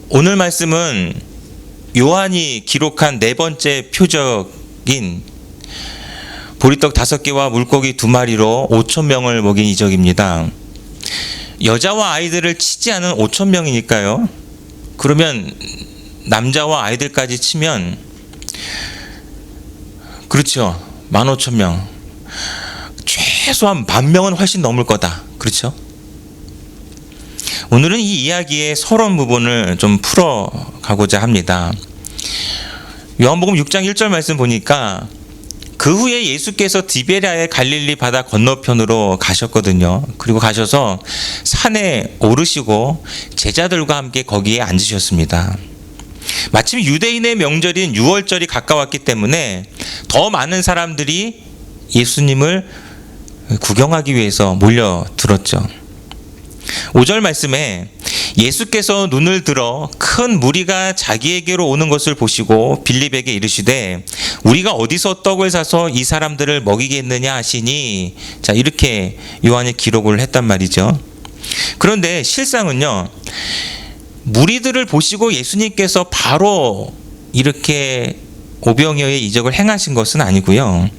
오늘 말씀은 요한이 기록한 네 번째 표적인 보리떡 5개와 물고기 2마리로 5,000명을 먹인 이적입니다. 여자와 아이들을 치지 않은 5,000명이니까요. 그러면 남자와 아이들까지 치면 그렇죠. 15,000명. 최소한 10,000명은 훨씬 넘을 거다. 그렇죠? 오늘은 이 이야기의 서론 부분을 좀 풀어가고자 합니다. 요한복음 6장 1절 말씀 보니까 그 후에 예수께서 디베랴의 갈릴리 바다 건너편으로 가셨거든요. 그리고 가셔서 산에 오르시고 제자들과 함께 거기에 앉으셨습니다. 마침 유대인의 명절인 유월절이 가까웠기 때문에 더 많은 사람들이 예수님을 구경하기 위해서 몰려들었죠. 5절 말씀에 예수께서 눈을 들어 큰 무리가 자기에게로 오는 것을 보시고 빌립에게 이르시되 우리가 어디서 떡을 사서 이 사람들을 먹이겠느냐 하시니, 자, 이렇게 요한이 기록을 했단 말이죠. 그런데 실상은요, 무리들을 보시고 예수님께서 바로 이렇게 오병이어의 이적을 행하신 것은 아니고요,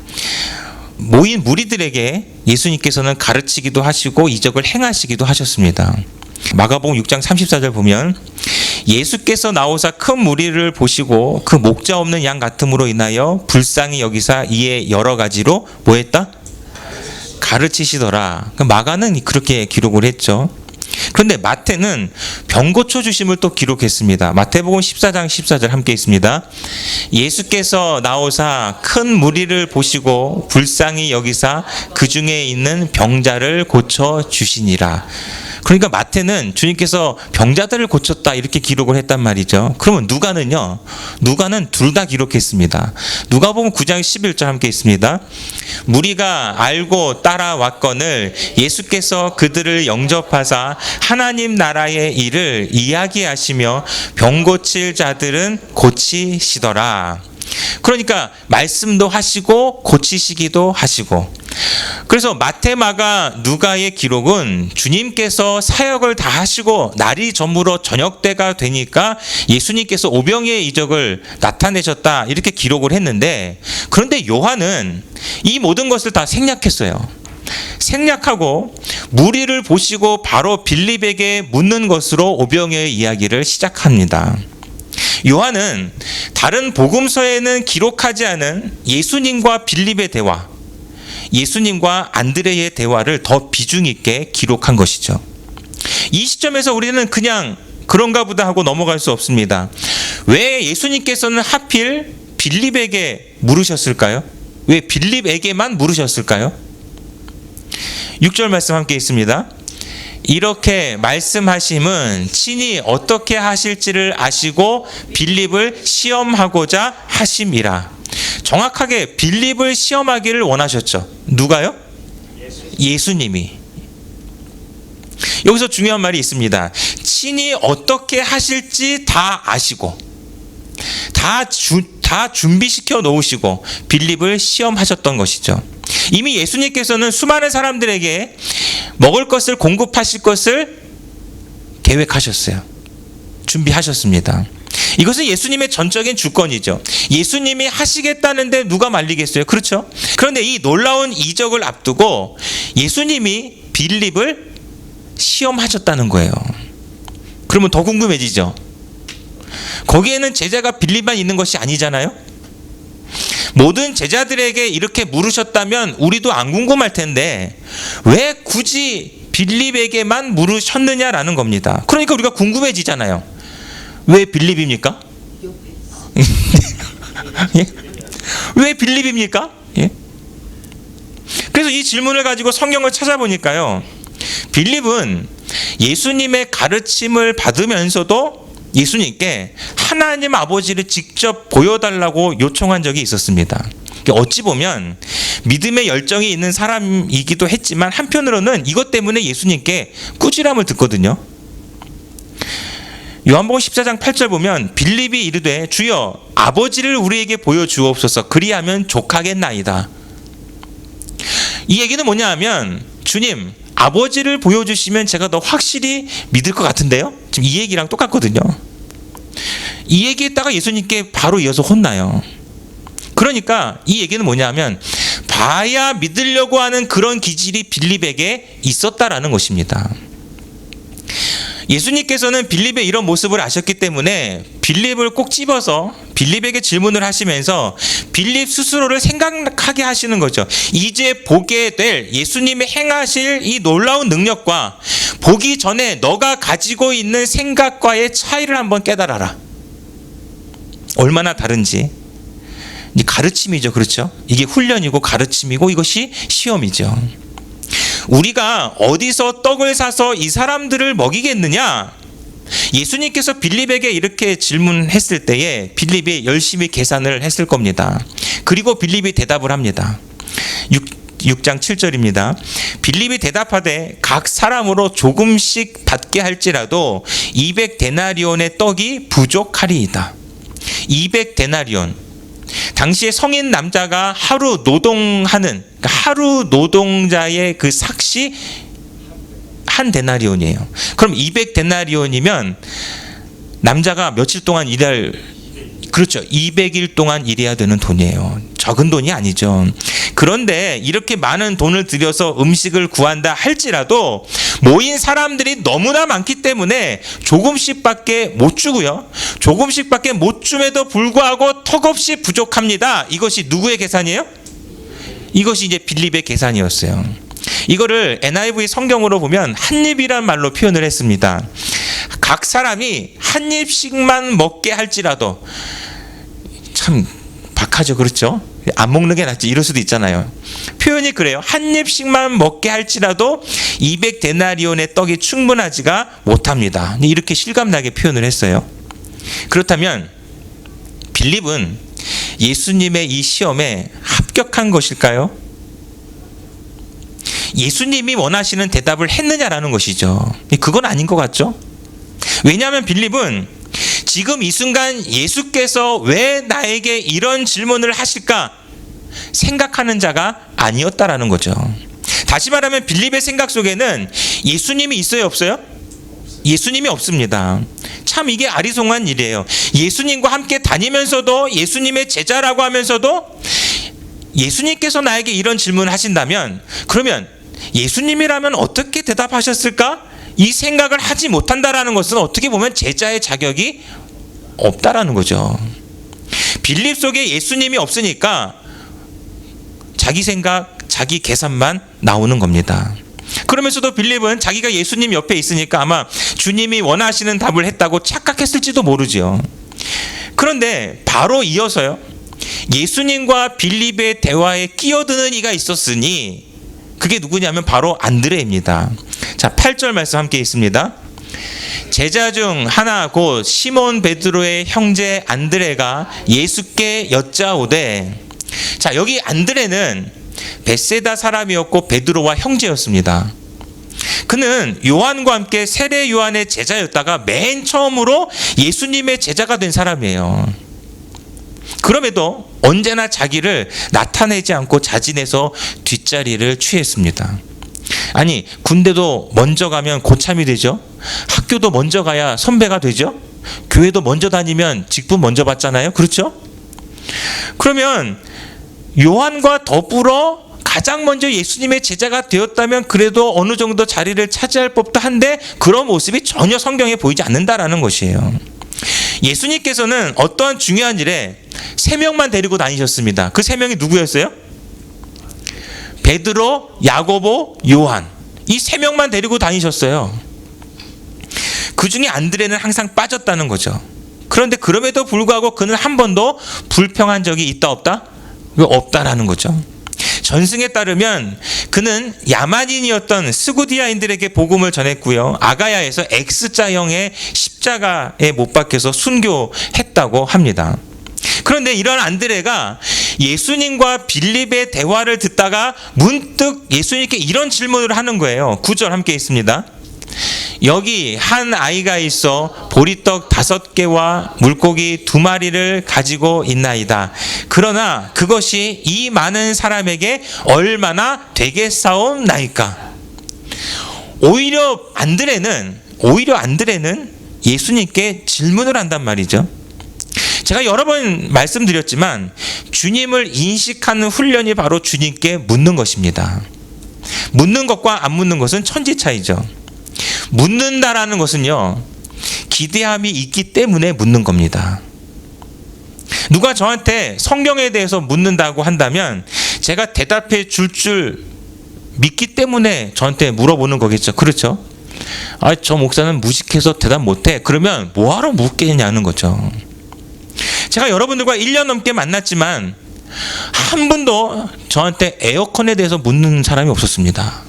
모인 무리들에게 예수님께서는 가르치기도 하시고 이적을 행하시기도 하셨습니다. 마가복음 6장 34절 보면 예수께서 나오사 큰 무리를 보시고 그 목자 없는 양 같음으로 인하여 불쌍히 여기사 이에 여러 가지로 뭐했다? 가르치시더라. 마가는 그렇게 기록을 했죠. 그런데 마태는 병 고쳐 주심을 또 기록했습니다. 마태복음 14장 14절 함께 있습니다. 예수께서 나오사 큰 무리를 보시고 불쌍히 여기사 그 중에 있는 병자를 고쳐 주시니라. 그러니까 마태는 주님께서 병자들을 고쳤다 이렇게 기록을 했단 말이죠. 그러면 누가는요? 누가는 둘 다 기록했습니다. 누가복음 9장 11절 함께 있습니다. 무리가 알고 따라왔거늘 예수께서 그들을 영접하사 하나님 나라의 일을 이야기하시며 병 고칠 자들은 고치시더라. 그러니까 말씀도 하시고 고치시기도 하시고, 그래서 마태, 마가, 누가의 기록은 주님께서 사역을 다 하시고 날이 저물어 저녁 때가 되니까 예수님께서 오병이의 이적을 나타내셨다 이렇게 기록을 했는데, 그런데 요한은 이 모든 것을 다 생략했어요. 생략하고 무리를 보시고 바로 빌립에게 묻는 것으로 오병이어의 이야기를 시작합니다. 요한은 다른 복음서에는 기록하지 않은 예수님과 빌립의 대화, 예수님과 안드레의 대화를 더 비중 있게 기록한 것이죠. 이 시점에서 우리는 그냥 그런가 보다 하고 넘어갈 수 없습니다. 왜 예수님께서는 하필 빌립에게 물으셨을까요? 왜 빌립에게만 물으셨을까요? 6절 말씀 함께 있습니다. 이렇게 말씀하심은 친히 어떻게 하실지를 아시고 빌립을 시험하고자 하심이라. 정확하게 빌립을 시험하기를 원하셨죠. 누가요? 예수님이. 여기서 중요한 말이 있습니다. 친히 어떻게 하실지 다 아시고 다 준비시켜 놓으시고 빌립을 시험하셨던 것이죠. 이미 예수님께서는 수많은 사람들에게 먹을 것을 공급하실 것을 계획하셨어요. 준비하셨습니다. 이것은 예수님의 전적인 주권이죠. 예수님이 하시겠다는데 누가 말리겠어요? 그렇죠? 그런데 이 놀라운 이적을 앞두고 예수님이 빌립을 시험하셨다는 거예요. 그러면 더 궁금해지죠? 거기에는 제자가 빌립만 있는 것이 아니잖아요? 모든 제자들에게 이렇게 물으셨다면 우리도 안 궁금할 텐데 왜 굳이 빌립에게만 물으셨느냐라는 겁니다. 그러니까 우리가 궁금해지잖아요. 왜 빌립입니까? 예? 왜 빌립입니까? 예? 그래서 이 질문을 가지고 성경을 찾아보니까요, 빌립은 예수님의 가르침을 받으면서도 예수님께 하나님 아버지를 직접 보여달라고 요청한 적이 있었습니다. 어찌 보면 믿음의 열정이 있는 사람이기도 했지만 한편으로는 이것 때문에 예수님께 꾸지람을 듣거든요. 요한복음 14장 8절 보면 빌립이 이르되 주여 아버지를 우리에게 보여주옵소서 그리하면 족하겠나이다. 이 얘기는 뭐냐 하면 주님 아버지를 보여주시면 제가 더 확실히 믿을 것 같은데요. 지금 이 얘기랑 똑같거든요. 이 얘기했다가 예수님께 바로 이어서 혼나요. 그러니까 이 얘기는 뭐냐면 봐야 믿으려고 하는 그런 기질이 빌립에게 있었다라는 것입니다. 예수님께서는 빌립의 이런 모습을 아셨기 때문에 빌립을 꼭 집어서 빌립에게 질문을 하시면서 빌립 스스로를 생각하게 하시는 거죠. 이제 보게 될 예수님의 행하실 이 놀라운 능력과 보기 전에 너가 가지고 있는 생각과의 차이를 한번 깨달아라. 얼마나 다른지. 가르침이죠. 그렇죠? 이게 훈련이고 가르침이고 이것이 시험이죠. 우리가 어디서 떡을 사서 이 사람들을 먹이겠느냐? 예수님께서 빌립에게 이렇게 질문했을 때에 빌립이 열심히 계산을 했을 겁니다. 그리고 빌립이 대답을 합니다. 6장 7절입니다. 빌립이 대답하되 각 사람으로 조금씩 받게 할지라도 200데나리온의 떡이 부족하리이다. 200데나리온. 당시에 성인 남자가 하루 노동하는, 하루 노동자의 그 삭시 한 데나리온이에요. 그럼 200데나리온이면 남자가 며칠 동안 일할, 그렇죠, 200일 동안 일해야 되는 돈이에요. 적은 돈이 아니죠. 그런데 이렇게 많은 돈을 들여서 음식을 구한다 할지라도 모인 사람들이 너무나 많기 때문에 조금씩밖에 못 주고요. 조금씩밖에 못 줌에도 불구하고 턱없이 부족합니다. 이것이 누구의 계산이에요? 이것이 이제 빌립의 계산이었어요. 이거를 NIV 성경으로 보면 한 입이란 말로 표현을 했습니다. 각 사람이 한 입씩만 먹게 할지라도, 참 박하죠. 그렇죠? 안 먹는 게 낫지 이럴 수도 있잖아요. 표현이 그래요. 한 입씩만 먹게 할지라도 200데나리온의 떡이 충분하지가 못합니다. 이렇게 실감나게 표현을 했어요. 그렇다면 빌립은 예수님의 이 시험에 합격한 것일까요? 예수님이 원하시는 대답을 했느냐라는 것이죠. 그건 아닌 것 같죠? 왜냐하면 빌립은 지금 이 순간 예수께서 왜 나에게 이런 질문을 하실까 생각하는 자가 아니었다라는 거죠. 다시 말하면 빌립의 생각 속에는 예수님이 있어요, 없어요? 예수님이 없습니다. 참 이게 아리송한 일이에요. 예수님과 함께 다니면서도 예수님의 제자라고 하면서도 예수님께서 나에게 이런 질문을 하신다면 그러면 예수님이라면 어떻게 대답하셨을까? 이 생각을 하지 못한다라는 것은 어떻게 보면 제자의 자격이 없다라는 거죠. 빌립 속에 예수님이 없으니까 자기 생각, 자기 계산만 나오는 겁니다. 그러면서도 빌립은 자기가 예수님 옆에 있으니까 아마 주님이 원하시는 답을 했다고 착각했을지도 모르죠. 그런데 바로 이어서요, 예수님과 빌립의 대화에 끼어드는 이가 있었으니 그게 누구냐면 바로 안드레입니다. 자, 8절 말씀 함께 있습니다. 제자 중 하나 곧 시몬 베드로의 형제 안드레가 예수께 여짜오되, 자, 여기 안드레는 벳세다 사람이었고 베드로와 형제였습니다. 그는 요한과 함께 세례 요한의 제자였다가 맨 처음으로 예수님의 제자가 된 사람이에요. 그럼에도 언제나 자기를 나타내지 않고 자진해서 뒷자리를 취했습니다. 아니, 군대도 먼저 가면 고참이 되죠. 학교도 먼저 가야 선배가 되죠. 교회도 먼저 다니면 직분 먼저 받잖아요. 그렇죠? 그러면 요한과 더불어 가장 먼저 예수님의 제자가 되었다면 그래도 어느 정도 자리를 차지할 법도 한데 그런 모습이 전혀 성경에 보이지 않는다라는 것이에요. 예수님께서는 어떠한 중요한 일에 3명만 데리고 다니셨습니다. 그 3명이 누구였어요? 베드로, 야고보, 요한. 이 3명만 데리고 다니셨어요. 그 중에 안드레는 항상 빠졌다는 거죠. 그런데 그럼에도 불구하고 그는 한 번도 불평한 적이 있다 없다? 없다라는 거죠. 전승에 따르면 그는 야만인이었던 스구디아인들에게 복음을 전했고요. 아가야에서 X자형의 십자가에 못 박혀서 순교했다고 합니다. 그런데 이런 안드레가 예수님과 빌립의 대화를 듣다가 문득 예수님께 이런 질문을 하는 거예요. 9절 함께 있습니다. 여기 한 아이가 있어 보리떡 5개와 물고기 2마리를 가지고 있나이다. 그러나 그것이 이 많은 사람에게 얼마나 되겠사옵나이까. 오히려 안드레는 예수님께 질문을 한단 말이죠. 제가 여러 번 말씀드렸지만 주님을 인식하는 훈련이 바로 주님께 묻는 것입니다. 묻는 것과 안 묻는 것은 천지 차이죠. 묻는다라는 것은요, 기대함이 있기 때문에 묻는 겁니다. 누가 저한테 성경에 대해서 묻는다고 한다면 제가 대답해 줄 믿기 때문에 저한테 물어보는 거겠죠. 그렇죠? 저 목사는 무식해서 대답 못해. 그러면 뭐하러 묻겠냐는 거죠. 제가 여러분들과 1년 넘게 만났지만 한 분도 저한테 에어컨에 대해서 묻는 사람이 없었습니다.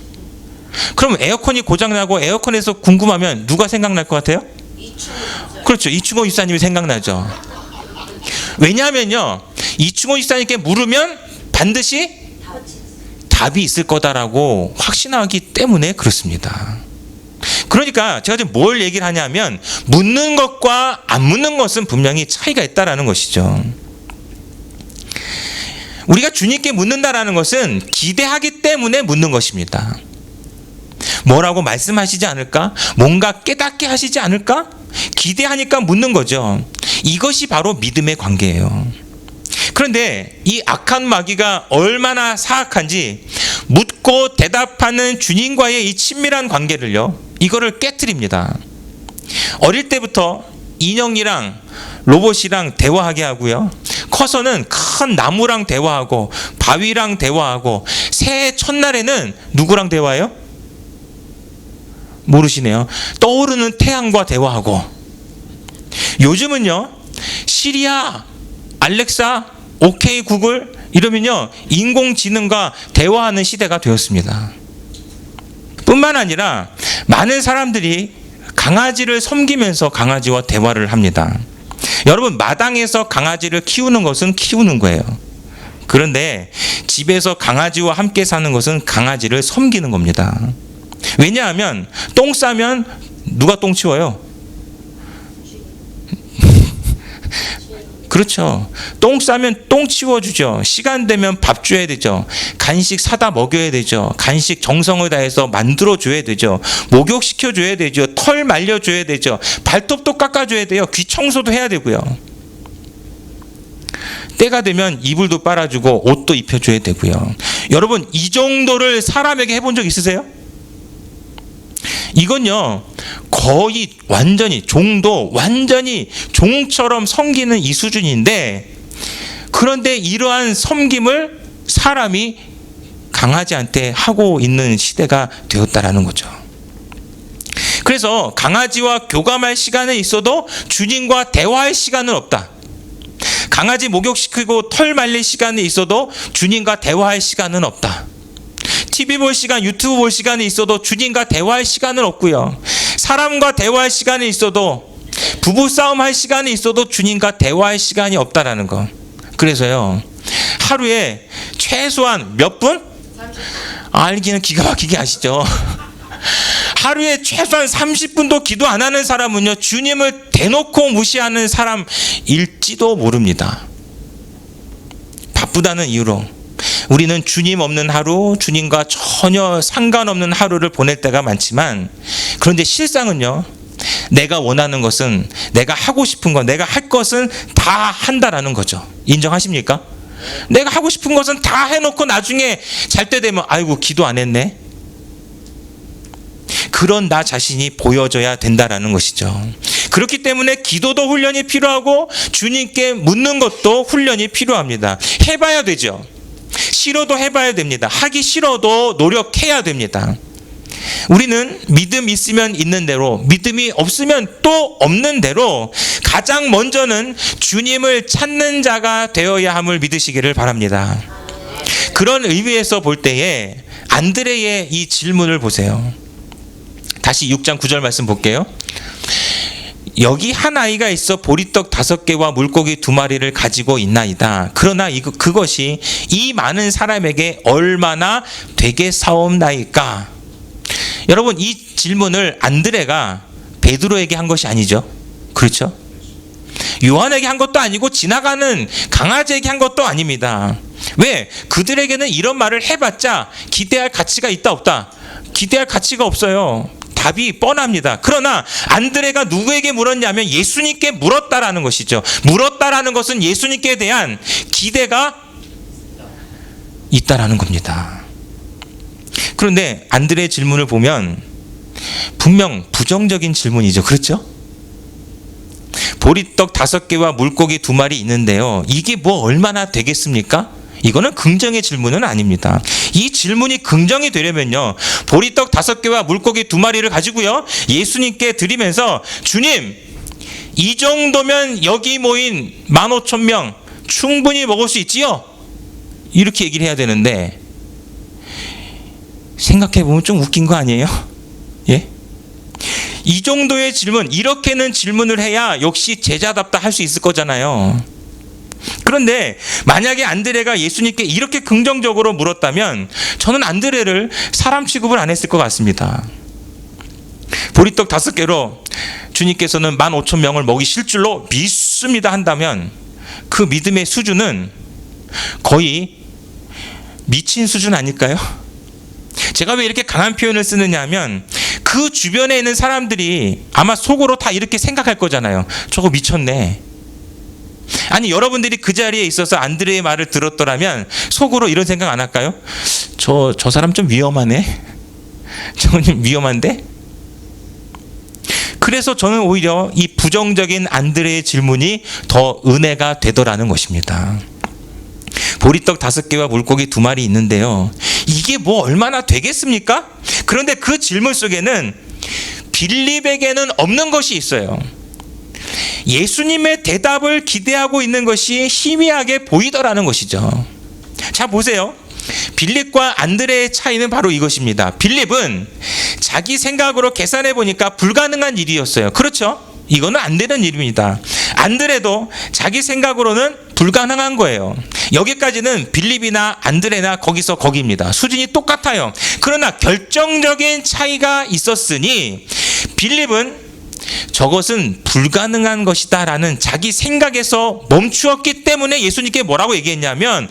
그럼 에어컨이 고장나고 에어컨에서 궁금하면 누가 생각날 것 같아요? 그렇죠. 이충호 집사님이 생각나죠. 왜냐하면요, 이충호 집사님께 물으면 반드시 답이 있을 거다라고 확신하기 때문에 그렇습니다. 그러니까 제가 지금 뭘 얘기를 하냐면 묻는 것과 안 묻는 것은 분명히 차이가 있다라는 것이죠. 우리가 주님께 묻는다라는 것은 기대하기 때문에 묻는 것입니다. 뭐라고 말씀하시지 않을까? 뭔가 깨닫게 하시지 않을까? 기대하니까 묻는 거죠. 이것이 바로 믿음의 관계예요. 그런데 이 악한 마귀가 얼마나 사악한지 묻고 대답하는 주님과의 이 친밀한 관계를요, 이거를 깨트립니다. 어릴 때부터 인형이랑 로봇이랑 대화하게 하고요, 커서는 큰 나무랑 대화하고 바위랑 대화하고 새해 첫날에는 누구랑 대화해요? 모르시네요. 떠오르는 태양과 대화하고, 요즘은요 시리아, 알렉사, 오케이 구글 이러면요 인공지능과 대화하는 시대가 되었습니다. 뿐만 아니라 많은 사람들이 강아지를 섬기면서 강아지와 대화를 합니다. 여러분, 마당에서 강아지를 키우는 것은 키우는 거예요. 그런데 집에서 강아지와 함께 사는 것은 강아지를 섬기는 겁니다. 왜냐하면 똥 싸면 누가 똥 치워요? 그렇죠. 똥 싸면 똥 치워주죠. 시간 되면 밥 줘야 되죠. 간식 사다 먹여야 되죠. 간식 정성을 다해서 만들어줘야 되죠. 목욕시켜줘야 되죠. 털 말려줘야 되죠. 발톱도 깎아줘야 돼요. 귀 청소도 해야 되고요. 때가 되면 이불도 빨아주고 옷도 입혀줘야 되고요. 여러분, 이 정도를 사람에게 해본 적 있으세요? 이건요 거의 완전히 완전히 종처럼 섬기는 이 수준인데, 그런데 이러한 섬김을 사람이 강아지한테 하고 있는 시대가 되었다라는 거죠. 그래서 강아지와 교감할 시간은 있어도 주님과 대화할 시간은 없다. 강아지 목욕시키고 털 말릴 시간이 있어도 주님과 대화할 시간은 없다. TV 볼 시간, 유튜브 볼 시간이 있어도 주님과 대화할 시간은 없고요. 사람과 대화할 시간이 있어도, 부부싸움 할 시간이 있어도 주님과 대화할 시간이 없다라는 거. 그래서요, 하루에 최소한 몇 분? 알기는 기가 막히게 아시죠? 하루에 최소한 30분도 기도 안 하는 사람은요, 주님을 대놓고 무시하는 사람일지도 모릅니다. 바쁘다는 이유로. 우리는 주님 없는 하루, 주님과 전혀 상관없는 하루를 보낼 때가 많지만, 그런데 실상은요, 내가 원하는 것은, 내가 하고 싶은 것, 내가 할 것은 다 한다라는 거죠. 인정하십니까? 내가 하고 싶은 것은 다 해놓고 나중에 잘 때 되면 아이고 기도 안 했네, 그런 나 자신이 보여져야 된다라는 것이죠. 그렇기 때문에 기도도 훈련이 필요하고 주님께 묻는 것도 훈련이 필요합니다. 해봐야 되죠. 싫어도 해봐야 됩니다. 하기 싫어도 노력해야 됩니다. 우리는 믿음 있으면 있는 대로, 믿음이 없으면 또 없는 대로 가장 먼저는 주님을 찾는 자가 되어야 함을 믿으시기를 바랍니다. 그런 의미에서 볼 때에 안드레의 이 질문을 보세요. 다시 6장 9절 말씀 볼게요. 여기 한 아이가 있어 보리떡 5개와 물고기 2마리를 가지고 있나이다. 그러나 그것이 이 많은 사람에게 얼마나 되겠사옵나이까. 여러분, 이 질문을 안드레가 베드로에게 한 것이 아니죠. 그렇죠? 요한에게 한 것도 아니고 지나가는 강아지에게 한 것도 아닙니다. 왜? 그들에게는 이런 말을 해봤자 기대할 가치가 있다 없다? 기대할 가치가 없어요. 답이 뻔합니다. 그러나 안드레가 누구에게 물었냐면 예수님께 물었다라는 것이죠. 물었다라는 것은 예수님께 대한 기대가 있다라는 겁니다. 그런데 안드레의 질문을 보면 분명 부정적인 질문이죠. 그렇죠? 보리떡 5개와 물고기 2마리 있는데요. 이게 뭐 얼마나 되겠습니까? 이거는 긍정의 질문은 아닙니다. 이 질문이 긍정이 되려면요, 보리떡 5개와 물고기 2마리를 가지고요 예수님께 드리면서, 주님, 이 정도면 여기 모인 15,000명 충분히 먹을 수 있지요? 이렇게 얘기를 해야 되는데, 생각해보면 좀 웃긴 거 아니에요? 예? 이 정도의 질문, 이렇게는 질문을 해야 역시 제자답다 할 수 있을 거잖아요. 그런데 만약에 안드레가 예수님께 이렇게 긍정적으로 물었다면 저는 안드레를 사람 취급을 안 했을 것 같습니다. 보리떡 5개로 주님께서는 15,000명을 먹이실 줄로 믿습니다 한다면 그 믿음의 수준은 거의 미친 수준 아닐까요? 제가 왜 이렇게 강한 표현을 쓰느냐 하면 그 주변에 있는 사람들이 아마 속으로 다 이렇게 생각할 거잖아요. 저거 미쳤네. 아니, 여러분들이 그 자리에 있어서 안드레의 말을 들었더라면 속으로 이런 생각 안 할까요? 저 사람 좀 위험하네. 저건 좀 위험한데? 그래서 저는 오히려 이 부정적인 안드레의 질문이 더 은혜가 되더라는 것입니다. 보리떡 5개와 물고기 2마리 있는데요, 이게 뭐 얼마나 되겠습니까? 그런데 그 질문 속에는 빌립에게는 없는 것이 있어요. 예수님의 대답을 기대하고 있는 것이 희미하게 보이더라는 것이죠. 자, 보세요. 빌립과 안드레의 차이는 바로 이것입니다. 빌립은 자기 생각으로 계산해 보니까 불가능한 일이었어요. 그렇죠? 이거는 안 되는 일입니다. 안드레도 자기 생각으로는 불가능한 거예요. 여기까지는 빌립이나 안드레나 거기서 거기입니다. 수준이 똑같아요. 그러나 결정적인 차이가 있었으니 빌립은 저것은 불가능한 것이다 라는 자기 생각에서 멈추었기 때문에 예수님께 뭐라고 얘기했냐면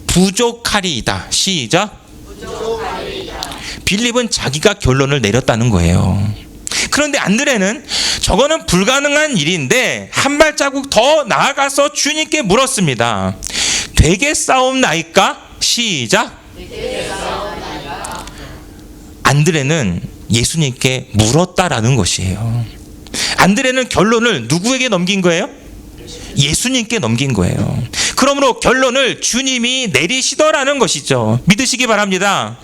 부족하리이다. 시작. 부족하리이다. 빌립은 자기가 결론을 내렸다는 거예요. 그런데 안드레는 저거는 불가능한 일인데 한 발자국 더 나아가서 주님께 물었습니다. 되겠사옵나이까? 시작. 되겠사옵나이까? 안드레는 예수님께 물었다라는 것이에요. 안드레는 결론을 누구에게 넘긴 거예요? 예수님께 넘긴 거예요. 그러므로 결론을 주님이 내리시더라는 것이죠. 믿으시기 바랍니다.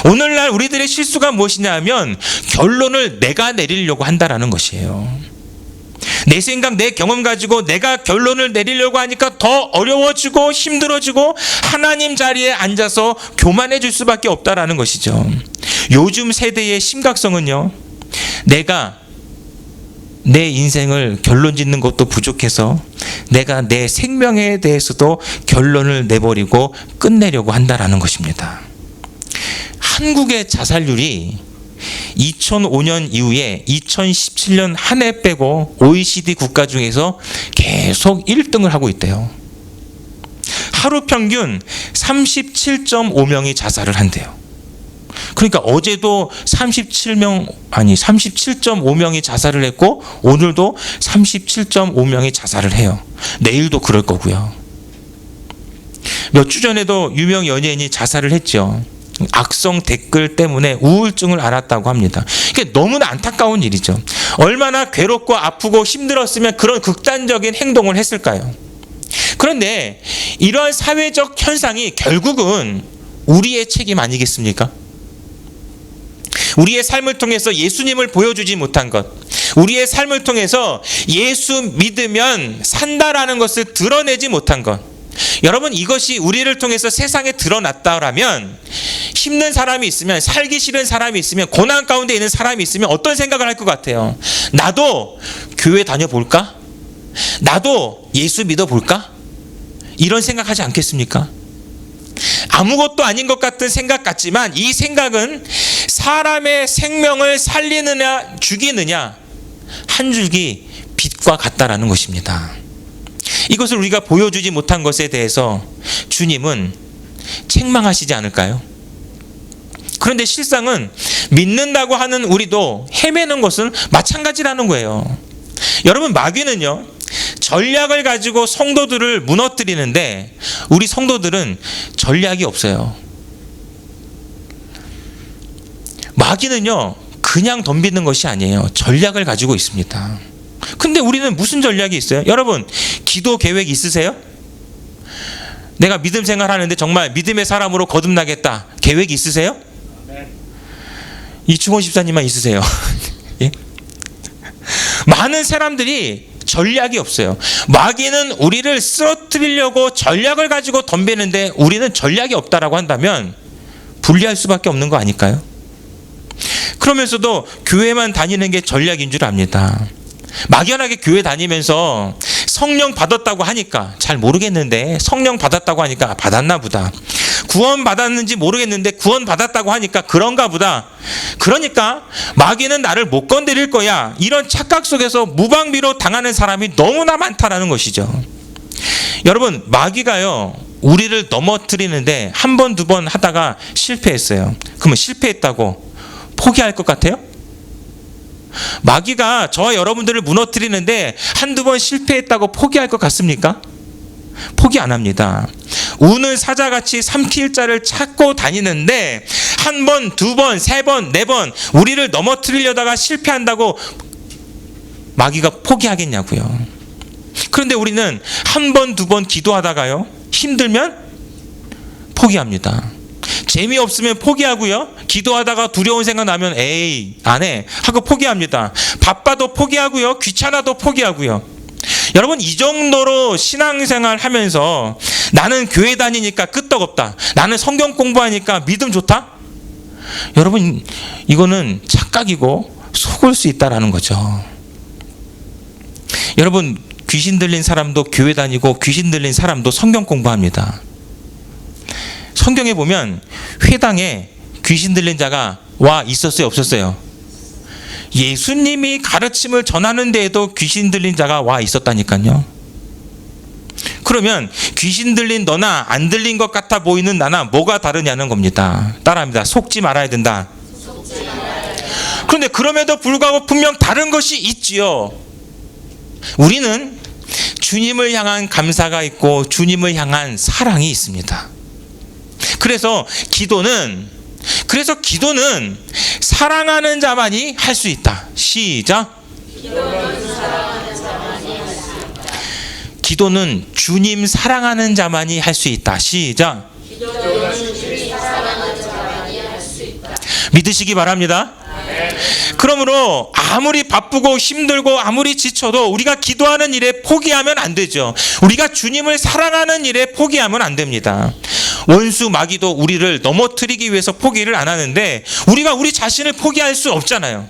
오늘날 우리들의 실수가 무엇이냐 하면 결론을 내가 내리려고 한다라는 것이에요. 내 생각, 내 경험 가지고 내가 결론을 내리려고 하니까 더 어려워지고 힘들어지고 하나님 자리에 앉아서 교만해질 수밖에 없다라는 것이죠. 요즘 세대의 심각성은요, 내가 내 인생을 결론 짓는 것도 부족해서 내가 내 생명에 대해서도 결론을 내버리고 끝내려고 한다라는 것입니다. 한국의 자살률이 2005년 이후에 2017년 한 해 빼고 OECD 국가 중에서 계속 1등을 하고 있대요. 하루 평균 37.5명이 자살을 한대요. 그러니까 어제도 37.5명이 자살을 했고 오늘도 37.5명이 자살을 해요. 내일도 그럴 거고요. 몇 주 전에도 유명 연예인이 자살을 했죠. 악성 댓글 때문에 우울증을 앓았다고 합니다. 이게 너무나 안타까운 일이죠. 얼마나 괴롭고 아프고 힘들었으면 그런 극단적인 행동을 했을까요? 그런데 이러한 사회적 현상이 결국은 우리의 책임 아니겠습니까? 우리의 삶을 통해서 예수님을 보여주지 못한 것, 우리의 삶을 통해서 예수 믿으면 산다라는 것을 드러내지 못한 것, 여러분, 이것이 우리를 통해서 세상에 드러났다라면 힘든 사람이 있으면, 살기 싫은 사람이 있으면, 고난 가운데 있는 사람이 있으면 어떤 생각을 할 것 같아요? 나도 교회 다녀볼까? 나도 예수 믿어볼까? 이런 생각하지 않겠습니까? 아무것도 아닌 것 같은 생각 같지만 이 생각은 사람의 생명을 살리느냐 죽이느냐 한 줄기 빛과 같다라는 것입니다. 이것을 우리가 보여주지 못한 것에 대해서 주님은 책망하시지 않을까요? 그런데 실상은 믿는다고 하는 우리도 헤매는 것은 마찬가지라는 거예요. 여러분, 마귀는요, 전략을 가지고 성도들을 무너뜨리는데 우리 성도들은 전략이 없어요. 마귀는요, 그냥 덤비는 것이 아니에요. 전략을 가지고 있습니다. 근데 우리는 무슨 전략이 있어요? 여러분, 기도 계획 있으세요? 내가 믿음 생활하는데 정말 믿음의 사람으로 거듭나겠다 계획 있으세요? 이충원 집사님만 있으세요. 예? 많은 사람들이 전략이 없어요. 마귀는 우리를 쓰러뜨리려고 전략을 가지고 덤비는데 우리는 전략이 없다라고 한다면 불리할 수밖에 없는 거 아닐까요? 그러면서도 교회만 다니는 게 전략인 줄 압니다. 막연하게 교회 다니면서 성령 받았다고 하니까, 잘 모르겠는데 성령 받았다고 하니까 받았나 보다. 구원 받았는지 모르겠는데 구원 받았다고 하니까 그런가 보다. 그러니까 마귀는 나를 못 건드릴 거야. 이런 착각 속에서 무방비로 당하는 사람이 너무나 많다라는 것이죠. 여러분, 마귀가요, 우리를 넘어뜨리는데 한 번, 두 번 하다가 실패했어요. 그러면 실패했다고 포기할 것 같아요? 마귀가 저와 여러분들을 무너뜨리는데 한두 번 실패했다고 포기할 것 같습니까? 포기 안 합니다. 우는 사자같이 삼킬 자를 찾고 다니는데 한 번, 두 번, 세 번, 네 번 우리를 넘어뜨리려다가 실패한다고 마귀가 포기하겠냐고요. 그런데 우리는 한 번, 두 번 기도하다가요, 힘들면 포기합니다. 재미없으면 포기하고요, 기도하다가 두려운 생각 나면 에이 안 해 하고 포기합니다. 바빠도 포기하고요, 귀찮아도 포기하고요. 여러분, 이 정도로 신앙생활 하면서 나는 교회 다니니까 끄떡없다, 나는 성경 공부하니까 믿음 좋다? 여러분, 이거는 착각이고 속을 수 있다라는 거죠. 여러분, 귀신 들린 사람도 교회 다니고 귀신 들린 사람도 성경 공부합니다. 성경에 보면 회당에 귀신 들린 자가 와 있었어요, 없었어요? 예수님이 가르침을 전하는 데에도 귀신 들린 자가 와 있었다니까요. 그러면 귀신 들린 너나 안 들린 것 같아 보이는 나나 뭐가 다르냐는 겁니다. 따라합니다. 속지 말아야 된다. 그런데 그럼에도 불구하고 분명 다른 것이 있지요. 우리는 주님을 향한 감사가 있고 주님을 향한 사랑이 있습니다. 그래서 기도는 사랑하는 자만이 할 수 있다. 시작. 기도는 주님 사랑하는 자만이 할 수 있다. 시작. 믿으시기 바랍니다. 그러므로 아무리 바쁘고 힘들고 아무리 지쳐도 우리가 기도하는 일에 포기하면 안 되죠. 우리가 주님을 사랑하는 일에 포기하면 안 됩니다. 원수 마귀도 우리를 넘어뜨리기 위해서 포기를 안 하는데 우리가 우리 자신을 포기할 수 없잖아요.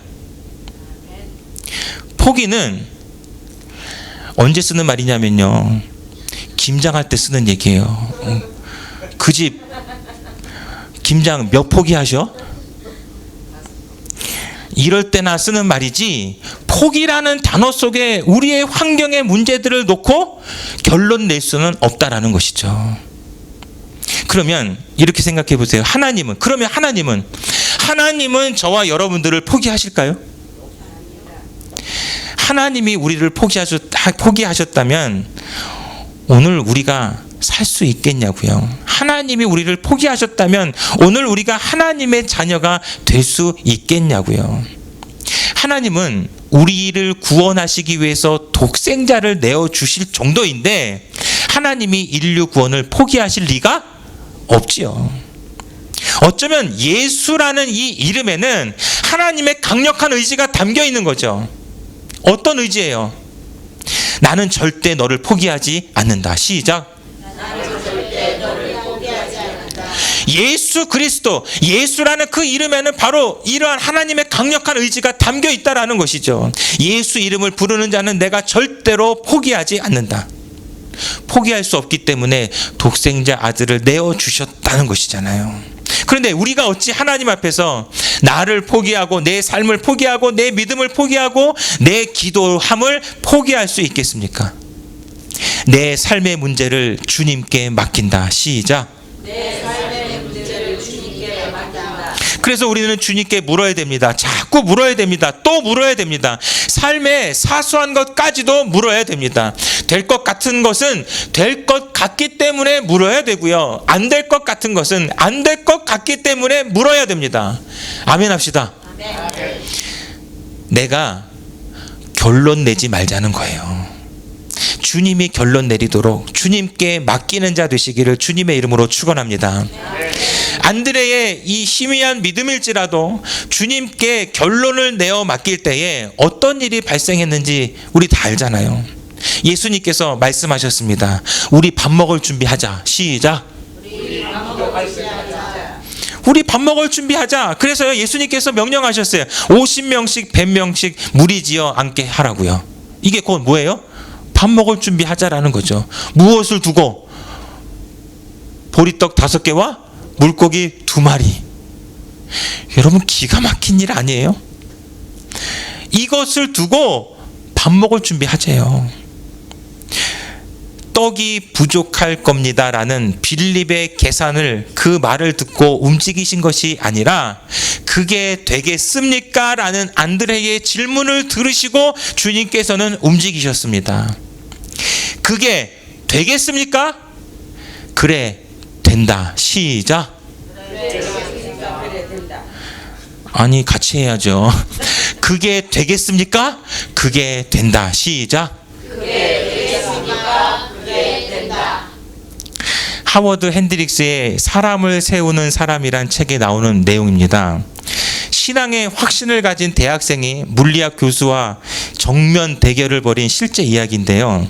포기는 언제 쓰는 말이냐면요, 김장할 때 쓰는 얘기예요. 그 집 김장 몇 포기 하셔? 이럴 때나 쓰는 말이지, 포기라는 단어 속에 우리의 환경의 문제들을 놓고 결론 낼 수는 없다라는 것이죠. 그러면 이렇게 생각해 보세요. 그러면 하나님은 저와 여러분들을 포기하실까요? 하나님이 우리를 포기하셨다면 오늘 우리가 살 수 있겠냐고요. 하나님이 우리를 포기하셨다면 오늘 우리가 하나님의 자녀가 될 수 있겠냐고요. 하나님은 우리를 구원하시기 위해서 독생자를 내어주실 정도인데 하나님이 인류 구원을 포기하실 리가 없지요. 어쩌면 예수라는 이 이름에는 하나님의 강력한 의지가 담겨 있는 거죠. 어떤 의지예요? 나는 절대 너를 포기하지 않는다. 시작. 예수 그리스도, 예수라는 그 이름에는 바로 이러한 하나님의 강력한 의지가 담겨 있다라는 것이죠. 예수 이름을 부르는 자는 내가 절대로 포기하지 않는다. 포기할 수 없기 때문에 독생자 아들을 내어주셨다는 것이잖아요. 그런데 우리가 어찌 하나님 앞에서 나를 포기하고 내 삶을 포기하고 내 믿음을 포기하고 내 기도함을 포기할 수 있겠습니까? 내 삶의 문제를 주님께 맡긴다. 시작. 내 삶의 문제를 주님께 맡긴다. 그래서 우리는 주님께 물어야 됩니다. 자꾸 물어야 됩니다. 또 물어야 됩니다. 삶의 사소한 것까지도 물어야 됩니다. 될 것 같은 것은 될 것 같기 때문에 물어야 되고요. 안 될 것 같은 것은 안 될 것 같기 때문에 물어야 됩니다. 아멘 합시다. 내가 결론 내지 말자는 거예요. 주님이 결론 내리도록 주님께 맡기는 자 되시기를 주님의 이름으로 축원합니다. 안드레의 이 희미한 믿음일지라도 주님께 결론을 내어 맡길 때에 어떤 일이 발생했는지 우리 다 알잖아요. 예수님께서 말씀하셨습니다. 우리 밥 먹을 준비하자. 시작. 우리 밥 먹을 준비하자. 그래서 예수님께서 명령하셨어요. 50명씩 100명씩 무리지어 앉게 하라고요. 이게 곧 뭐예요? 밥 먹을 준비하자라는 거죠. 무엇을 두고? 보리떡 5개와 물고기 2마리. 여러분 기가 막힌 일 아니에요? 이것을 두고 밥 먹을 준비하재요. 떡이 부족할 겁니다 라는 빌립의 계산을, 그 말을 듣고 움직이신 것이 아니라 그게 되겠습니까? 라는 안드레의 질문을 들으시고 주님께서는 움직이셨습니다. 그게 되겠습니까? 그래 된다. 시작. 아니 같이 해야죠. 그게 되겠습니까? 그게 된다. 시작. 그게 되겠습니까? 그게 된다. 하워드 핸드릭스의 사람을 세우는 사람이란 책에 나오는 내용입니다. 신앙의 확신을 가진 대학생이 물리학 교수와 정면 대결을 벌인 실제 이야기인데요.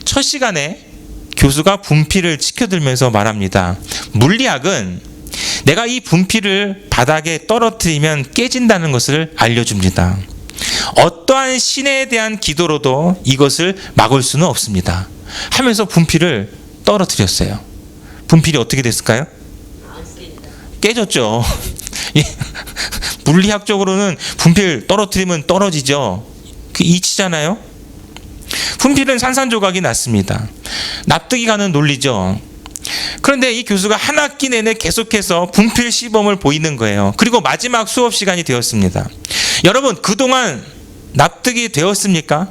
첫 시간에 교수가 분필을 치켜들면서 말합니다. 물리학은 내가 이 분필을 바닥에 떨어뜨리면 깨진다는 것을 알려줍니다. 어떠한 신에 대한 기도로도 이것을 막을 수는 없습니다. 하면서 분필을 떨어뜨렸어요. 분필이 어떻게 됐을까요? 깨졌죠. 물리학적으로는 분필 떨어뜨리면 떨어지죠. 그 이치잖아요. 분필은 산산조각이 났습니다. 납득이 가는 논리죠. 그런데 이 교수가 한 학기 내내 계속해서 분필 시범을 보이는 거예요. 그리고 마지막 수업 시간이 되었습니다. 여러분 그동안 납득이 되었습니까?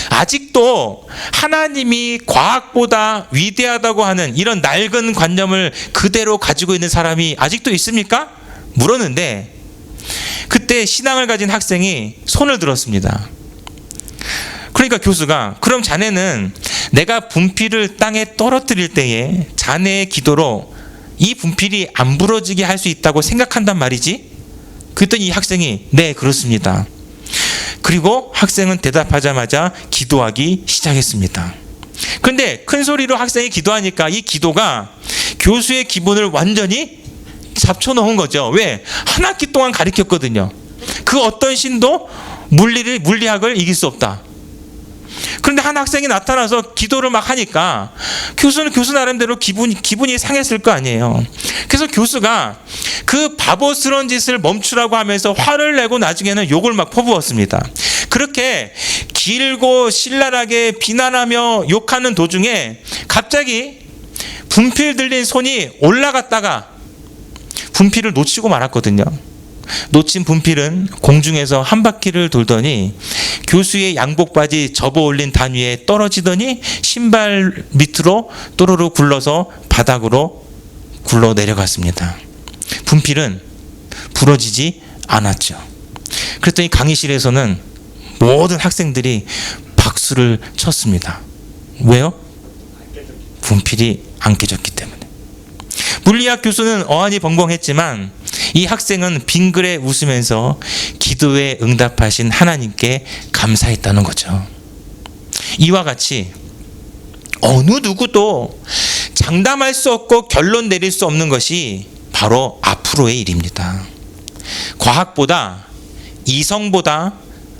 아직도 하나님이 과학보다 위대하다고 하는 이런 낡은 관념을 그대로 가지고 있는 사람이 아직도 있습니까? 물었는데 그때 신앙을 가진 학생이 손을 들었습니다. 그러니까 교수가 그럼 자네는 내가 분필을 땅에 떨어뜨릴 때에 자네의 기도로 이 분필이 안 부러지게 할 수 있다고 생각한단 말이지? 그랬더니 이 학생이 네 그렇습니다. 그리고 학생은 대답하자마자 기도하기 시작했습니다. 그런데 큰 소리로 학생이 기도하니까 이 기도가 교수의 기분을 완전히 잡쳐놓은 거죠. 왜? 한 학기 동안 가르쳤거든요. 그 어떤 신도 물리학을 이길 수 없다. 그런데 한 학생이 나타나서 기도를 막 하니까 교수는 교수 나름대로 기분이 상했을 거 아니에요. 그래서 교수가 그 바보스러운 짓을 멈추라고 하면서 화를 내고 나중에는 욕을 막 퍼부었습니다. 그렇게 길고 신랄하게 비난하며 욕하는 도중에 갑자기 분필 들린 손이 올라갔다가 분필을 놓치고 말았거든요. 놓친 분필은 공중에서 한 바퀴를 돌더니 교수의 양복 바지 접어 올린 단 위에 떨어지더니 신발 밑으로 또르르 굴러서 바닥으로 굴러 내려갔습니다. 분필은 부러지지 않았죠. 그랬더니 강의실에서는 모든 학생들이 박수를 쳤습니다. 왜요? 분필이 안 깨졌기 때문에. 물리학 교수는 어안이 벙벙했지만 이 학생은 빙그레 웃으면서 기도에 응답하신 하나님께 감사했다는 거죠. 이와 같이 어느 누구도 장담할 수 없고 결론 내릴 수 없는 것이 바로 앞으로의 일입니다. 과학보다, 이성보다,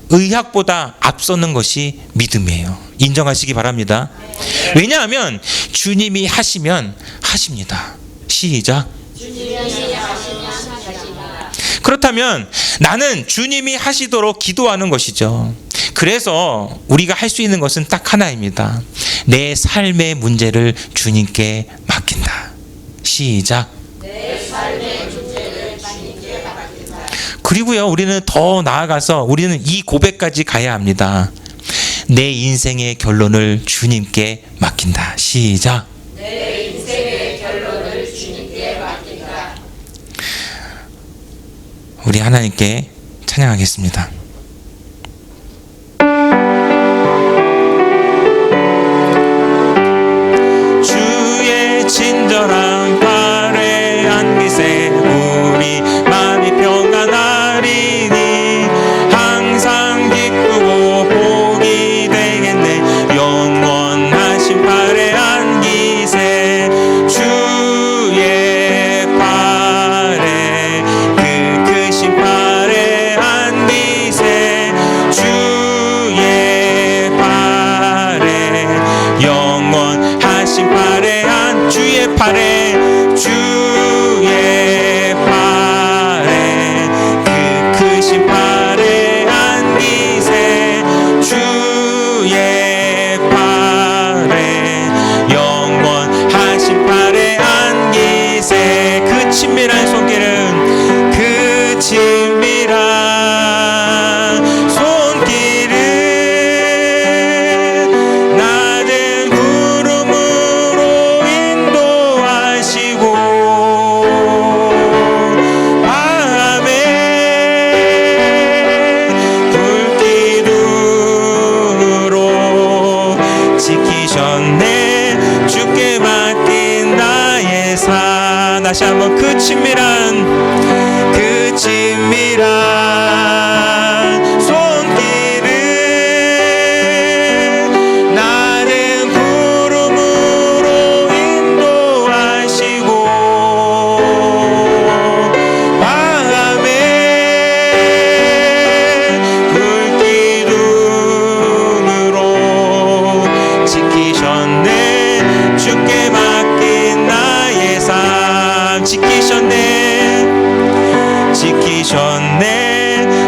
의학보다 앞서는 것이 믿음이에요. 인정하시기 바랍니다. 왜냐하면 주님이 하시면 하십니다. 시작. 그렇다면 나는 주님이 하시도록 기도하는 것이죠. 그래서 우리가 할 수 있는 것은 딱 하나입니다. 내 삶의 문제를 주님께 맡긴다. 시작. 내 삶의 문제를 주님께 맡긴다. 그리고요, 우리는 더 나아가서 우리는 이 고백까지 가야 합니다. 내 인생의 결론을 주님께 맡긴다. 시작. 내 인생의 결론을 주님께 맡긴다. 우리 하나님께 찬양하겠습니다. 주의 친절한 발에 안기세 우리 마음이 평안하리니 항상 기쁘고 복이 되겠네. 영원하신 발에 안기세 주의 발에 그 크신 발에 안기세 주의 발에 영원하신 발에 안 주의 발에 주의 발에 그 크신 발에 안기세 주의 발에 영원하신 발에 안기세. 그 친밀한 손길은 그 친밀한 손길은 낮은 구름으로 인도하시고 밤에 불기둥으로 지키셨네. 주께 맡긴 나의 삶. 다시 한번 그 친밀한 손길은 나는 구름으로 인도하시고 밤에 불기둥으로 지키셨네. 주께 맡긴 나의 삶. 지키셨네.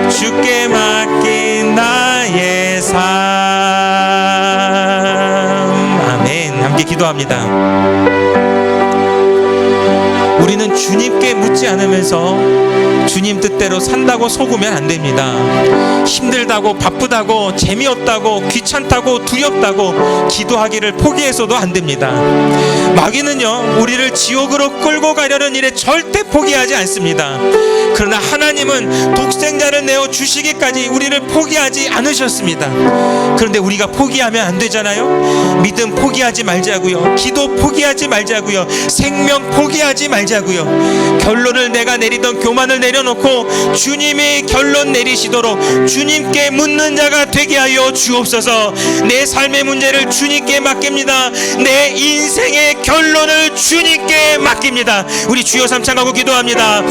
주께 맡긴 나의 삶. 아멘. 함께 기도합니다. 우리는 주님께 묻지 않으면서 주님 뜻대로 산다고 속으면 안 됩니다. 힘들다고, 바쁘다고, 재미없다고, 귀찮다고, 두렵다고 기도하기를 포기해서도 안 됩니다. 마귀는요, 우리를 지옥으로 끌고 가려는 일에 절대 포기하지 않습니다. 그러나 하나님은 독생자를 내어 주시기까지 우리를 포기하지 않으셨습니다. 그런데 우리가 포기하면 안 되잖아요. 믿음 포기하지 말자고요. 기도 포기하지 말자고요. 생명 포기하지 말자고요. 결론을 내가 내리던 교만을 내려놓고 주님이 결론 내리시도록 주님께 묻는 자가 되게 하여 주옵소서. 내 삶의 문제를 주님께 맡깁니다. 내 인생의 결론을 주님께 맡깁니다. 우리 주여 삼창하고 기도합니다.